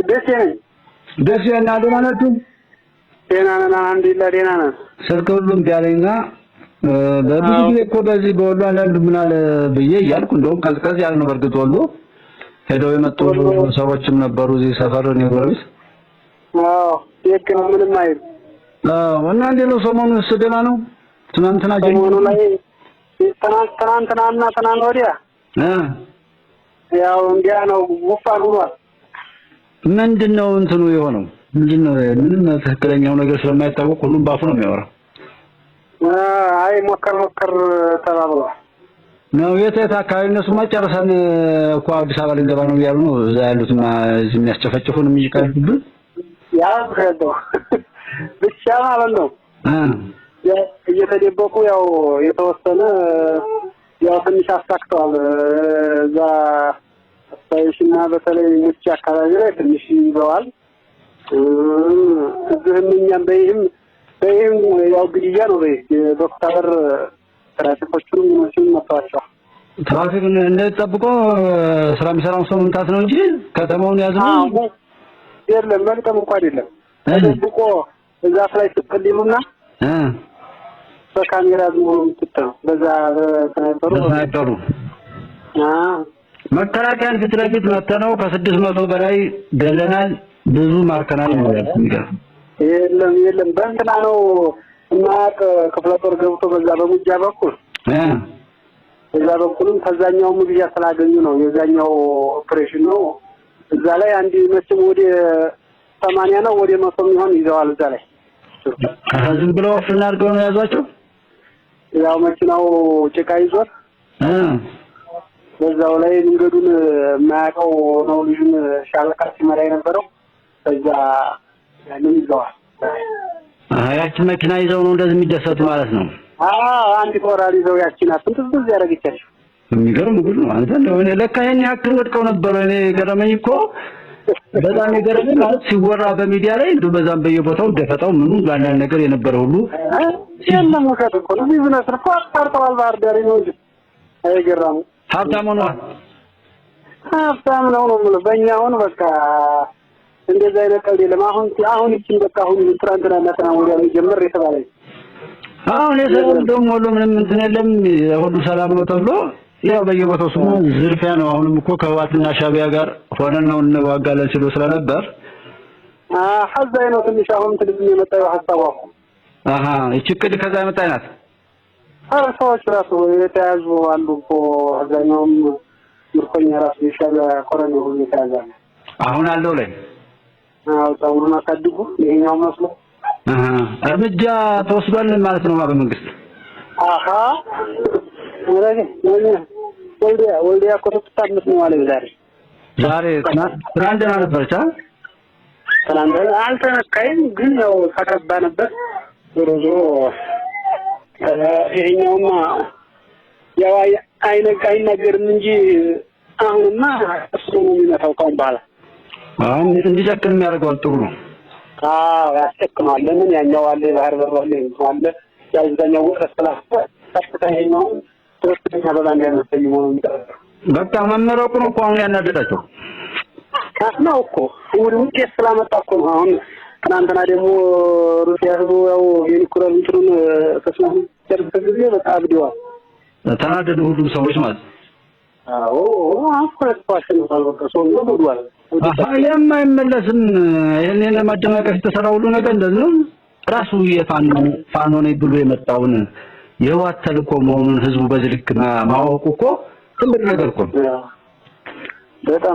ደስ ያና ደናነቱ ደናና አንዲላ ደናና ስልኩን ቢያለኝና በብዙ ጊዜ እኮ በዚህ በወሎ አንዳንድ ምን አለ ብዬ እያልኩ እንደውም ቀዝቀዝ ያለ ነው በርግጥ ወሎ ሄደው የመጡ ሰዎችም ነበሩ እዚህ ሰፈር ነው ጎረቤት የክ ነው ምንም አይል እና እንዴት ነው ሰሞኑን ደህና ነው ትናንትና ጀምሮ ላይ ትናንትናና ትናንት ወዲያ ያው እንዲያ ነው ወፋን ሆኗል ምንድነው እንትኑ የሆነው ምንድነው ምንም ትክክለኛው ነገር ስለማይታወቅ ሁሉም ባፉ ነው የሚያወራው አይ ሞከር ተባብሎ ነው የት አካባቢ እነሱ ማጨረሰን እኮ አዲስ አበባ ልንገባ ነው ያሉ ነው እዛ ያሉትና እዚህ የሚያስጨፈጭፉን የሚቀርቡብን ያ ከዶ ብቻ ማለት ነው እየተደበቁ ያው የተወሰነ ያው ትንሽ አስተካክተዋል እዛ ሳይሽና በተለይ ሙጫ አካባቢ ላይ ትንሽ ይዘዋል እዚህም እኛም በይህም ያው ግድያ ነው ዶክተር ትራፊኮቹን መጥቷቸው ትራፊክን እንደተጠብቆ ስራ የሚሰራው ሰው መምታት ነው እንጂ ከተማውን ያዝነው የለም መልቀም እንኳን አይደለም ተደብቆ እዛፍ ላይ ተቀልሉና በካሜራ ዝሙሩ ትተው በዛ ተናገሩ መከላከያን ፊትለፊት መተነው ከ600 በላይ ገለናል ብዙ ማርከናል ይላል የለም በእንትና ነው ማቅ ክፍለ ጦር ገብቶ በዛ በሙጃ በኩል በዛ በኩልም ከዛኛው ሙጃ ስላገኙ ነው የዛኛው ኦፕሬሽን ነው እዛ ላይ አንዲ መስም ወደ 80 ነው ወደ 100 የሚሆን ይዘዋል እዛ ላይ ከዚህ ብለው ፍናርገው ነው ያዟቸው ያው መኪናው ጭቃ ይዟል በዛው ላይ መንገዱን ማያቀው ነው ልጅን ሻለቃ ሲመራ የነበረው በዛ ያንን ይዘዋል ያቺ መኪና ይዘው ነው እንደዚህ የሚደሰቱ ማለት ነው አንድ ቆራሪ ይዘው ያቺን አጥንት ያረጋግቻል የሚገርም ጉድ ነው አንተ ነው ለካ ይሄን ያክል ወድቀው ነበር እኔ ገረመኝ እኮ በጣም የገረመኝ ማለት ሲወራ በሚዲያ ላይ እንደው በዛም በየቦታው ደፈጣው ምኑ ባንዳን ነገር የነበረ ሁሉ የለም ወከት እኮ ነው ቢዝነስ እኮ አጣርተዋል ባህር ዳር ነው እንጂ አይገራም ሀብታም ነው በእኛ አሁን በቃ እንደዛ አይነት ቀልድ የለም አሁን እቺን በቃ አሁን ትራንትና ወዲያ ጀምር የተባለ አሁን የሰራው ደግሞ ሁሉ ምንም እንትን የለም ሁሉ ሰላም ነው ተብሎ ያው በየቦታው ስሙ ዝርፊያ ነው አሁንም እኮ ከዋትና ሻቢያ ጋር ሆነን ነው እንዋጋለን ሲሉ ስለነበር ሐዛይ ነው ትንሽ አሁን ትልቅ የመጣው ሐሳቡ እቺ ቅድ ከዛ የመጣይናት ሰዎች ራሱ የተያዙ አሉ እኮ አዛኛውም ምርኮኛ ራሱ የሻቢያ ኮሎኔል ሆኖ የተያዛል አሁን አለው ላይ ጸጉሩን አሳድጉ ይሄኛው መስሎ እርምጃ ተወስዷል ማለት ነው በመንግስት ወልዲያ ከተጣጣምት ነው ማለት ዛሬ ትናንት ነበርቻ ትናንት አልተነካይም ግን ያው ተከባ ነበር ሮዞ ይሄኛውማ ያው አይነገርም እንጂ አሁንማ እሱ ነው የሚመታው ካምባላ አሁን እንዲጨክን የሚያደርገው ጥሩ ነው ያስጨክናል ለምን ያኛው አለ ባህር በራለ አለ ያዛኛው ወረስላ ተስተካይነው ተስተኛ በላን ያነሰኝ ነው በቃ መመረቁ ነው እኮ አሁን ያናደዳቸው ነው እኮ ሁሉም ከስላመጣ እኮ ነው አሁን ትናንትና ደግሞ ሩሲያ ያው የኒኩለር እንትሩን ተስማሙ ጊዜ በቃ አብዲዋል ተናደዱ ሁሉም ሰዎች ማለት አፍራስፋሽን ታልወቀሰው ነው ብሏል የማይመለስም ይሄንን ለማደናቀፍ የተሰራው ሁሉ ነገር እንደዚህ ነው ራሱ የፋኖ ነው ብሎ የመጣውን የዋት ተልኮ መሆኑን ህዝቡ በዚህ ልክ ማወቁ እኮ ትልቅ ነገር እኮ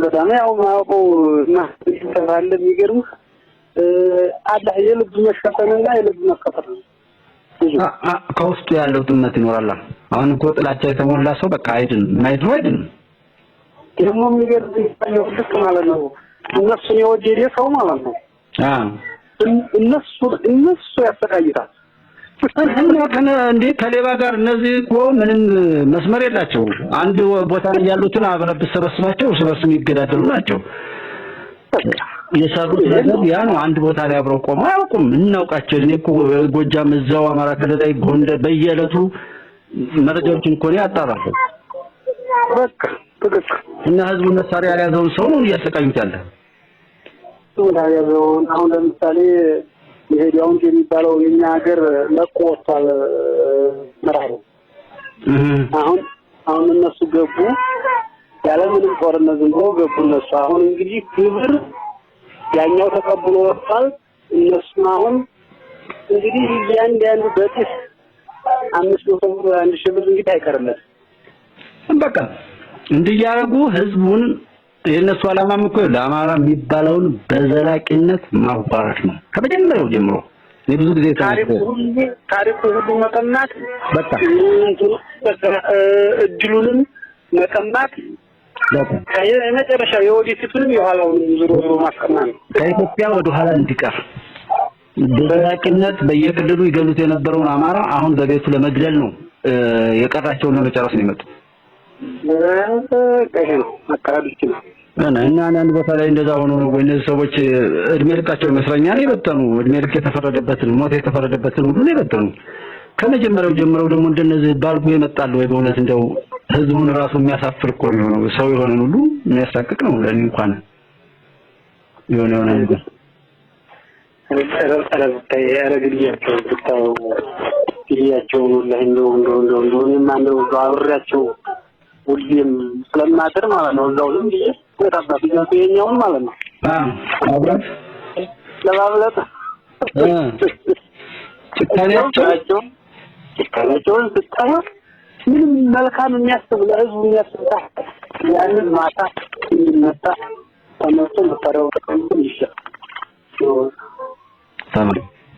በጣም ያው ማወቁ ተባለ የሚገርም አላህ የልብ መሸፈንና የልብ መከፈት ከውስጡ ያለው ጥመት ይኖራል አሁን እኮ ጥላቻ የተሞላ ሰው በቃ አይድን ደግሞ የሚገርም ልክ ማለት ነው እነሱን የወደደ ሰው ማለት ነው እነሱ ያሰቃይታል እና እንዴ ከሌባ ጋር እነዚህ እኮ ምንም መስመር የላቸው አንድ ቦታ ላይ ያሉትን አብረው ተሰበስባቸው ስለሱም ይገዳደሉ ናቸው የሰሩት ነገር ያ ነው አንድ ቦታ ላይ አብረው ቆመው አያውቁም እናውቃቸው እኔ እኮ ጎጃም እዛው አማራ ክልል ላይ ጎንደር በየለቱ መረጃዎችን እኮ ነው ያጣራሉ በቃ እና ህዝቡ መሳሪያ ያለውን ሰው ነው እያሰቃዩት ያለ ያለውን አሁን ለምሳሌ የሄዲያውን የሚባለው የኛ ሀገር ለቆ ወጣል መራሩ አሁን እነሱ ገቡ ያለምንም ጦርነት ዝም ብሎ ገቡ እነሱ አሁን እንግዲህ ክብር ያኛው ተቀብሎ ወጣል እነሱ አሁን እንግዲህ ያን በጥስ 500 ብር 1000 ብር እንግዲህ አይቀርለት በቃ እንዲያረጉ ህዝቡን የነሱ አላማም እኮ ለአማራ የሚባለውን በዘላቂነት ማባረር ነው ከመጀመሪያው ጀምሮ ብዙ ጊዜ ታሪኩ ሁሉ መቀማት በቃ እድሉንም መቀማት የመጨረሻ የወዲቱንም የኋላውን ዙሮ ማስቀማት ከኢትዮጵያ ወደ ኋላ እንዲቀር በዘላቂነት በየክልሉ ይገሉት የነበረውን አማራ አሁን በቤቱ ለመግደል ነው የቀራቸውን ለመጨረስ ነው የመጡት እና አንድ ቦታ ላይ እንደዛ ሆኖ ነው ወይስ ሰዎች እድሜ ልካቸው መስረኛን ይበተኑ እድሜ ልክ የተፈረደበትን ሞት የተፈረደበትን ሁሉ ነው ይበተኑ ከመጀመሪያው ጀምረው ደግሞ እንደነዚህ ባልጉ ይመጣሉ ወይ በእውነት እንደው ህዝቡን ራሱ የሚያሳፍር እኮ ነው ሰው የሆነን ሁሉ የሚያሳቅቅ ነው ለኔ እንኳን የሆነ ነገር ይያቸው ለህንዶው እንደው ማነው ጋብራቸው ሁሉም ስለማደር ማለት ነው እዛው ዝም ብዬ ወጣባት የኛውን ማለት ነው አብራት ለማብለጥ ጭካኔያቸውን ስታዩ ምንም መልካም የሚያስብ ለህዝቡ የሚያስብ ያንን ማታ እንዲመጣ ተመቶ መጣራው ተቀምጦ ይሻል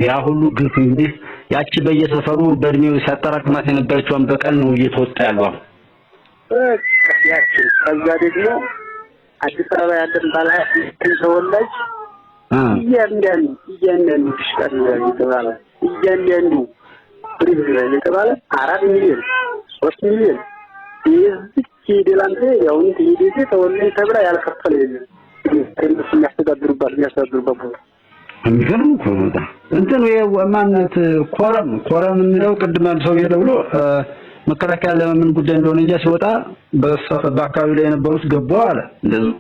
ያ ሁሉ ግፍ እንግዲህ ያቺ በየሰፈሩ በእድሜው ሲያጠራቅማት የነበረችውን በቀል ነው እየተወጣ ያለው ያቺ ከዛ ደግሞ አዲስ አበባ ያለን ባለሀብት ተወላጅ እያንዳንዱ ተሽከር ይተባለ እያንዳንዱ ፕሪቪሌጅ የተባለ 4 ሚሊዮን 3 ሚሊዮን የዚህ ዴላንቴ ያው እንዴት ተወላጅ ተብላ ያልከፈለ የለም ከእነሱ የሚያስተዳድሩበት የሚገርም እኮ ነው እንትን የማንነት ኮረም የሚለው ቅድም አንድ ሰው ይደውሎ መከላከያ ለምን ጉዳይ እንደሆነ እንጂ ሲወጣ በአካባቢው ላይ የነበሩት ገቡ አለ እንደዚህ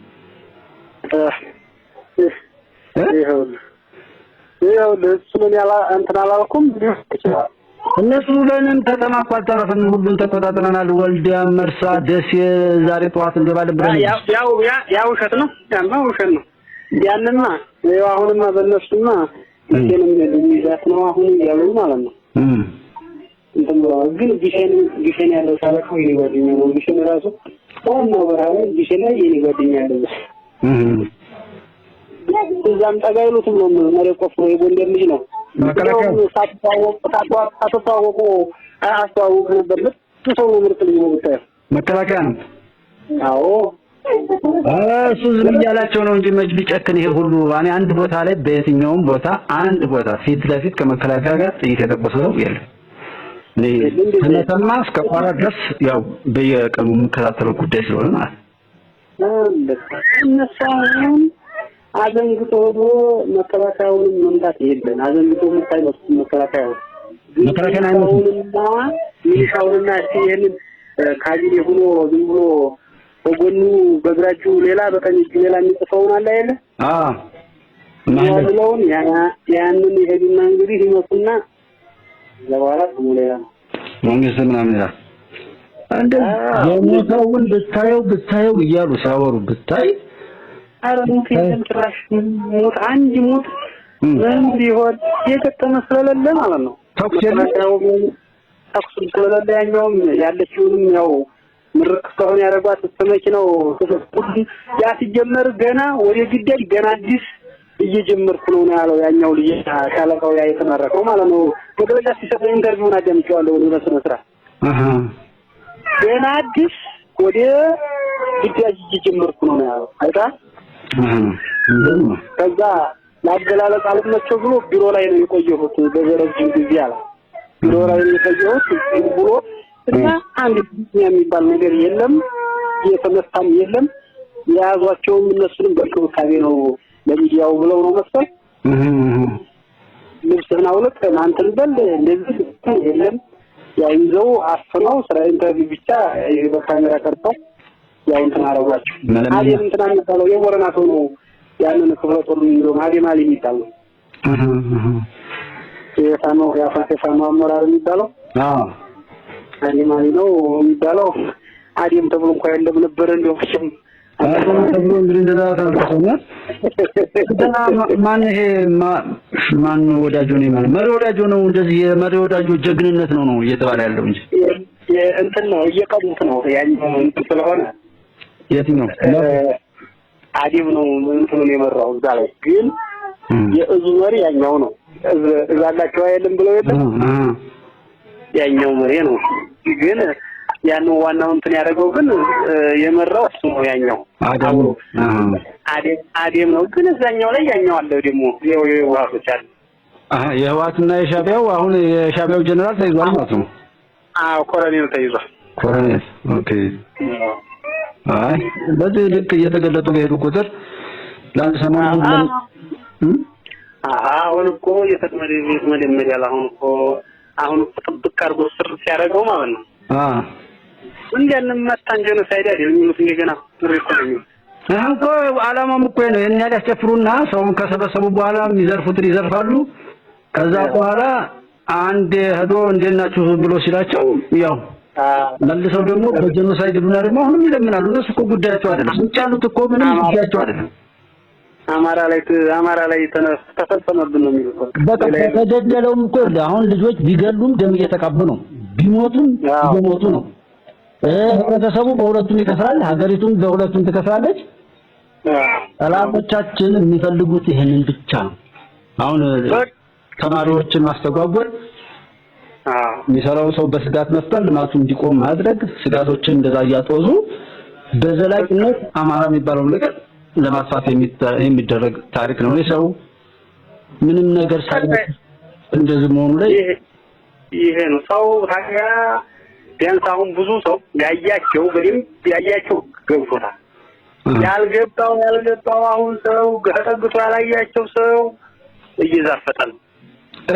ይሄው ለሱን ያላ እንትን አላልኩም እነሱ ለምን ተጠማቋል ተረፈን ሁሉን ተቆጣጥረናል ወልዲያ መርሳ ደሴ ዛሬ ጠዋት እንገባለን ብለን ያው ውሸት ነው ያማው ውሸት ነው ያንንማ ያው አሁንማ በእነሱማ እኔንም የሚዛት ነው አሁን ያሉ ማለት ነው ግን ጊሸን ያለው ሳለከው ይወድኝ ነው ጊሸን ራሱ ዋናው በራው ጊሸን ላይ ይወድኛል እዛም ጠጋይሉትም ነው መሬት ቆፍሮ የጎንደር ልጅ ነው መከላከያ ሳትታወቁ አስተዋውቅ ነበር ሰው ምርጥ ልጅ ነው መከላከያ ነው አዎ እሱ ዝም ያላቸው ነው እንጂ መጅ ቢጨክን ይሄ ሁሉ እኔ አንድ ቦታ ላይ በየትኛውም ቦታ አንድ ቦታ ፊት ለፊት ከመከላከያ ጋር ጥይት የተቆሰለው የለም ለተማ እስከ ቋራ ድረስ ያው በየቀኑ መከታተለው ጉዳይ ስለሆነ ማለት እነሳን አዘንግቶ መከላከያውን መምታት የለም አዘንግቶ የማይመስ መከላከያው አይመስልምና ይሻውና ሲሄን ካጂን ሆኖ ዝም ብሎ በጎኑ በግራጁ ሌላ በቀኝ ሌላ የሚጽፈውን አለ አይደል ማለውን ያንን ይሄድና እንግዲህ ይመጡና ለበኋላ ተሞላያ መንግስት ምናምን ይላል አንደ የሞተውን ብታየው እያሉ ሲያወሩ ብታይ አረሙት የምትራሽ ሞት አንድ ሞት ምን ቢሆን የከተመ ስለሌለ ማለት ነው ተኩስ ስለሌለ ያኛውም ያለችውንም ያው ምርቅ ከሆነ ያረጋት ተመኪናው ያ ሲጀመር ገና ወደ ግዳጅ ገና አዲስ እየጀመርኩ ነው ያለው ያኛው ልጅ ካለቀው ያ የተመረቀው ማለት ነው ወደዛ ሲሰጥ ኢንተርቪውን አደምጫለሁ በስነ ስርዓት ገና አዲስ ወደ ግዳጅ እየጀመርኩ ነው ያለው አይታ ከዛ ላገላለጽ አልመቸው ብሎ ቢሮ ላይ ነው የቆየሁት በዘረጅም ጊዜ አለ ቢሮ ላይ ነው የቆየሁት ብሎ እና አንድ የሚባል ነገር የለም የተመጣም የለም ያዟቸውም እነሱንም በክብካቤ ነው ለሚዲያው ብለው ነው መሰል ልብስና ወለቅ አንተን በል እንደዚህ የለም ያው ይዘው አፍነው ስራ ኢንተርቪው ብቻ በካሜራ ቀርጸው ያው እንትን አረጋቸው አዲስ እንትን አንተው የወረና ሰው ነው ያንን ክፍለ ጦር ነው ማዲማሊ የሚባለው የፋኖ ያፋፋ አመራር የሚባለው ማዲማሊ ነው የሚባለው አዲም ተብሎ እንኳን የለም ነበር እንደው ተብሎ እንግዲህ እንደዛ ታውቃለህ ማን ይሄ ማን ወዳጆ ነው ማለት መሪ ወዳጆ ነው እንደዚህ የመሪ ወዳጆ ጀግንነት ነው እየተባለ ያለው እንጂ እንትን ነው እየቀሙት ነው ያኛው እንትን ስለሆነ የትኛው አዲም ነው እንትኑን የመራው እዛ ላይ ግን የእዙ መሪ ያኛው ነው እዛላቸው አይደለም ብለው የለም ያኛው መሪ ነው ግን ያን ዋናው እንትን ያደረገው ግን የመራው እሱ ነው ያኛው አዲም ነው ግን እዛኛው ላይ ያኛው አለው ደግሞ የህዋቶች አለ የህዋትና የሻቢያው አሁን የሻቢያው ጀነራል ተይዟል ማለት ነው ኮሎኔል ተይዟል ኮሎኔል ኦኬ አይ በዚህ ልክ እየተገለጡ በሄዱ ቁጥር ለአንድ ሰሞኑን አሁን እኮ የተመደመደ አሁን ጥብቅ አድርጎ ስር ሲያደርገው ማለት ነው እንደንም መጣን ጀኖሳይድ አይደለም የሚሉት እንደገና ሪኮርዲንግ እኮ ዓላማም እኮ ነው የኛ ያስጨፍሩና ሰውን ከሰበሰቡ በኋላ የሚዘርፉትን ይዘርፋሉ ከዛ በኋላ አንድ ሄዶ እንደናችሁ ብሎ ሲላቸው ያው መልሰው ደግሞ በጀኖሳይድ ብና ደግሞ አሁንም ይለምናሉ እነሱ እኮ ጉዳያቸው አይደለም እንጫሉት እኮ ምንም ጉዳያቸው አይደለም አማራ ላይ ተፈጸመብን ነው የሚሉት በቃ ተገደለውም እኮ አሁን ልጆች ቢገሉም ደም እየተቃቡ ነው ቢሞቱም እየሞቱ ነው ህብረተሰቡ በሁለቱም ይከፍራል ሀገሪቱም በሁለቱም ትከፍራለች ጠላቶቻችን የሚፈልጉት ይሄንን ብቻ ነው አሁን ተማሪዎችን ማስተጓጎል የሚሰራው ሰው በስጋት መፍጠር ልማቱ እንዲቆም ማድረግ ስጋቶችን እንደዛ ያጦዙ በዘላቂነት አማራ የሚባለው ነገር ለማጥፋት የሚደረግ ታሪክ ነው ሰው ምንም ነገር ሳይሆን እንደዚህ መሆኑ ላይ ይሄ ነው ሰው ታዲያ ቢያንስ አሁን ብዙ ሰው ያያቸው በደንብ ያያቸው ገብቶታል ያልገባው አሁን ሰው ገጠግቶ ያላያቸው ሰው እየዛፈጠ ነው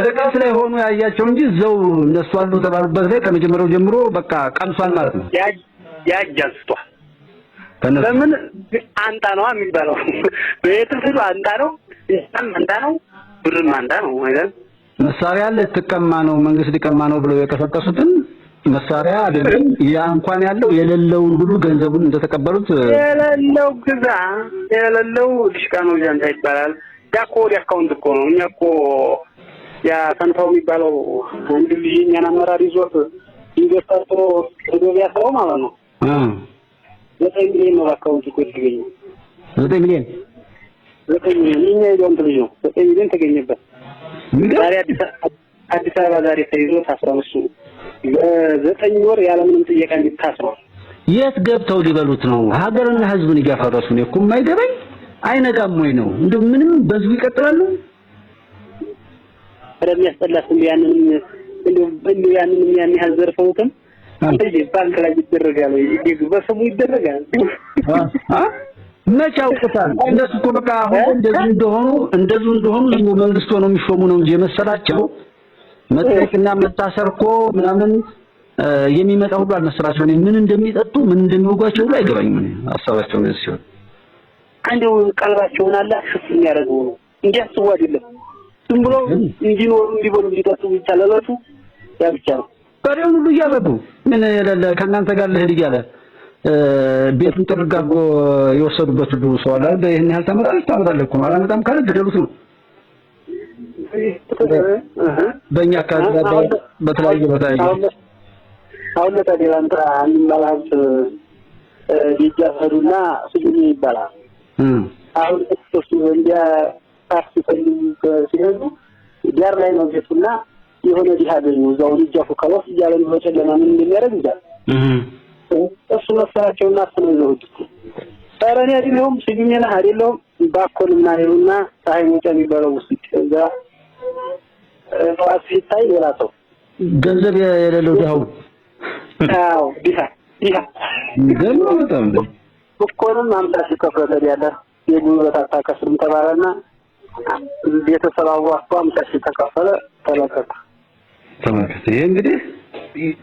ርቀት ላይ ሆኖ ያያቸው እንጂ ዘው እነሱ አሉ ተባሉበት ላይ ከመጀመሪያው ጀምሮ በቃ ቀምሷል ማለት ነው ያጃዝቷል ለምን አንታ ነው የሚባለው በየትም አንታ ነው ይስም አንታ ነው ብርም አንታ ነው ማለት መሳሪያ ለተቀማ ነው መንግስት ሊቀማ ነው ብለው የቀሰቀሱትን መሳሪያ አይደለም ያ እንኳን ያለው የሌለውን ሁሉ ገንዘቡን እንደተቀበሉት የሌለው ግዛ የሌለው ዲሽቃ ነው ጃንታ ይባላል ያኮ አካውንት እኮ ነው እኛ እኮ ያ ሰንታው የሚባለው አንድ ልጅ እኛን አመራር ይዞት ይገፋቶ ገበያ ሰው ማለት ነው 9 ሚሊዮን ነው አካውንት እኮ የተገኘው 9 ሚሊዮን እኛ ይዶንት ልጅ ነው 9 ሚሊዮን ተገኘበት ዛሬ አዲስ አበባ ዛሬ ተይዞ ታስረውሱ 9 ወር ያለምንም ጥያቄ እንዲታስረው የት ገብተው ሊበሉት ነው ሀገርና ህዝብን ይጋፈራሱ ነው እኮ የማይገባኝ አይነጋም ወይ ነው እንዴ ምንም በዚህ ይቀጥላሉ ረሚያስጠላስ እንዴ ያንንም ያን ያዘርፈውትም እንዴ ባንክ ላይ ይደረጋል ወይ በስሙ ይደረጋል መች አውቁታል እንደሱ እኮ በቃ አሁን እንደዚህ እንደሆኑ መንግስት ሆነው የሚሾሙ ነው እንጂ መሰላቸው መጥተቅና መታሰርኮ ምናምን የሚመጣው ሁሉ አልመሰላቸው ምን እንደሚጠጡ ምን እንደሚወጓቸው ሁሉ አይገባኝም ሐሳባቸው ነው ሲሆን አንዴው ቀልባቸውን አላሽፍ የሚያደርገው ነው እንዲያስቡ አይደለም ዝም ብሎ እንዲኖሩ እንዲበሉ እንዲጠጡ ይቻላልቱ ያ ብቻ ነው ታዲያ ሁሉ እያበዱ ምን ከእናንተ ጋር ልሄድ እያለ ቤቱን ተርጋጎ የወሰዱበት ሁሉ ሰው አለ ይሄን ያህል ታመጣለህ እኮ አላመጣም ካለ ገደሉት ነው በእኛ አካባቢ በተለያየ አሁን ለታዲላንታ አንማላስ ይጃፈሩና ስጁኒ ይባላል አሁን እሱ እንዲያ ታክሲ ሲሄዱ ዳር ላይ ነው ቤቱና የሆነ ዲሃደኝ እዛው ልጃፉ ከወስ እያለ ነው ጨለማ ምን እንደሚያደርግ ይላል እሱ መሰራቸውና አስነዘው ታረኔ አይደለም ስጁኒና አይደለም ባኮልና ይሉና ፀሐይ ሞጫ የሚባለው ውስጥ እዛ ሲታይ ሌላ ሰው ገንዘብ የሌለው ደሃው አዎ ዲሃ ገንዘብ በጣም እኮንም አምጣሽ ከፍረተ ያለ የጉልበት አታከስም ተባለና ቤተሰባው አምጣሽ ተከፈለ ተለቀቀ ይሄ እንግዲህ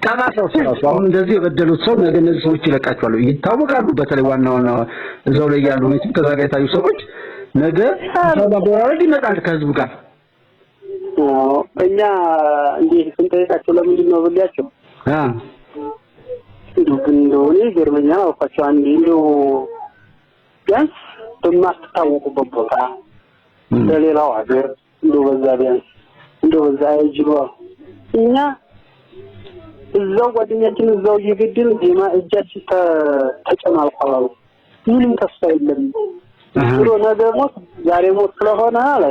ታናሳው ሰው አሁን እንደዚህ የበደሉት ሰው ነገ እነዚህ ሰዎች ይለቃቸዋል ይታወቃሉ በተለይ ዋና እዛው ላይ ያሉ ነው ከዛ ጋር የታዩ ሰዎች ነገ ተባባሪ ይመጣል ከህዝቡ ጋር እኛ እንዴ ስንጠይቃቸው ለምንድን ነው ብያቸው እንደው እኔ ገርመኛ አውቃቸው አንዴ እንደው ቢያንስ በማትታወቁበት ቦታ ለሌላው ሀገር እንደው በዛ ቢያንስ እንደው በዛ ይጅሉ እኛ እዛው ጓደኛችን እዛው እየገደል ዜማ እጃችን ተጨማልቋል ምንም ተስፋ የለም ብሎ ነገ ሞት ዛሬ ሞት ስለሆነ አለ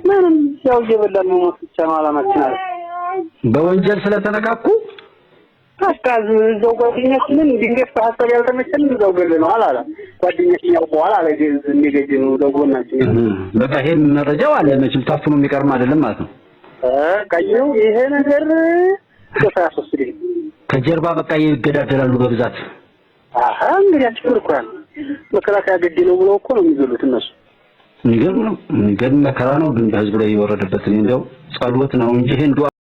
ምንም ያው እየበላን ሞት ብቻ ነው አላማችን አለ በወንጀል ስለተነካኩ አስታዝ እዛው ጓደኛችን ድንገት ሀሳብ ያልተመቸን እዛው ገለነዋል አለ ጓደኛችን ያውቀዋል አለ እንደገደሉ ለጎናችን በቃ ይሄን መረጃው አለ መቼም ታፍኖ የሚቀርም አይደለም ማለት ነው ቀየው ይሄ ነገር ተሳስቶ ከጀርባ በቃ ይገዳደላሉ በብዛት እንግዲህ አትፈርኩራን መከላከያ ገደለው ብለው እኮ ነው የሚገሉት እነሱ የሚገርም መከራ ነው ግን በህዝብ ላይ የወረደበት እንደው ጸሎት ነው እንጂ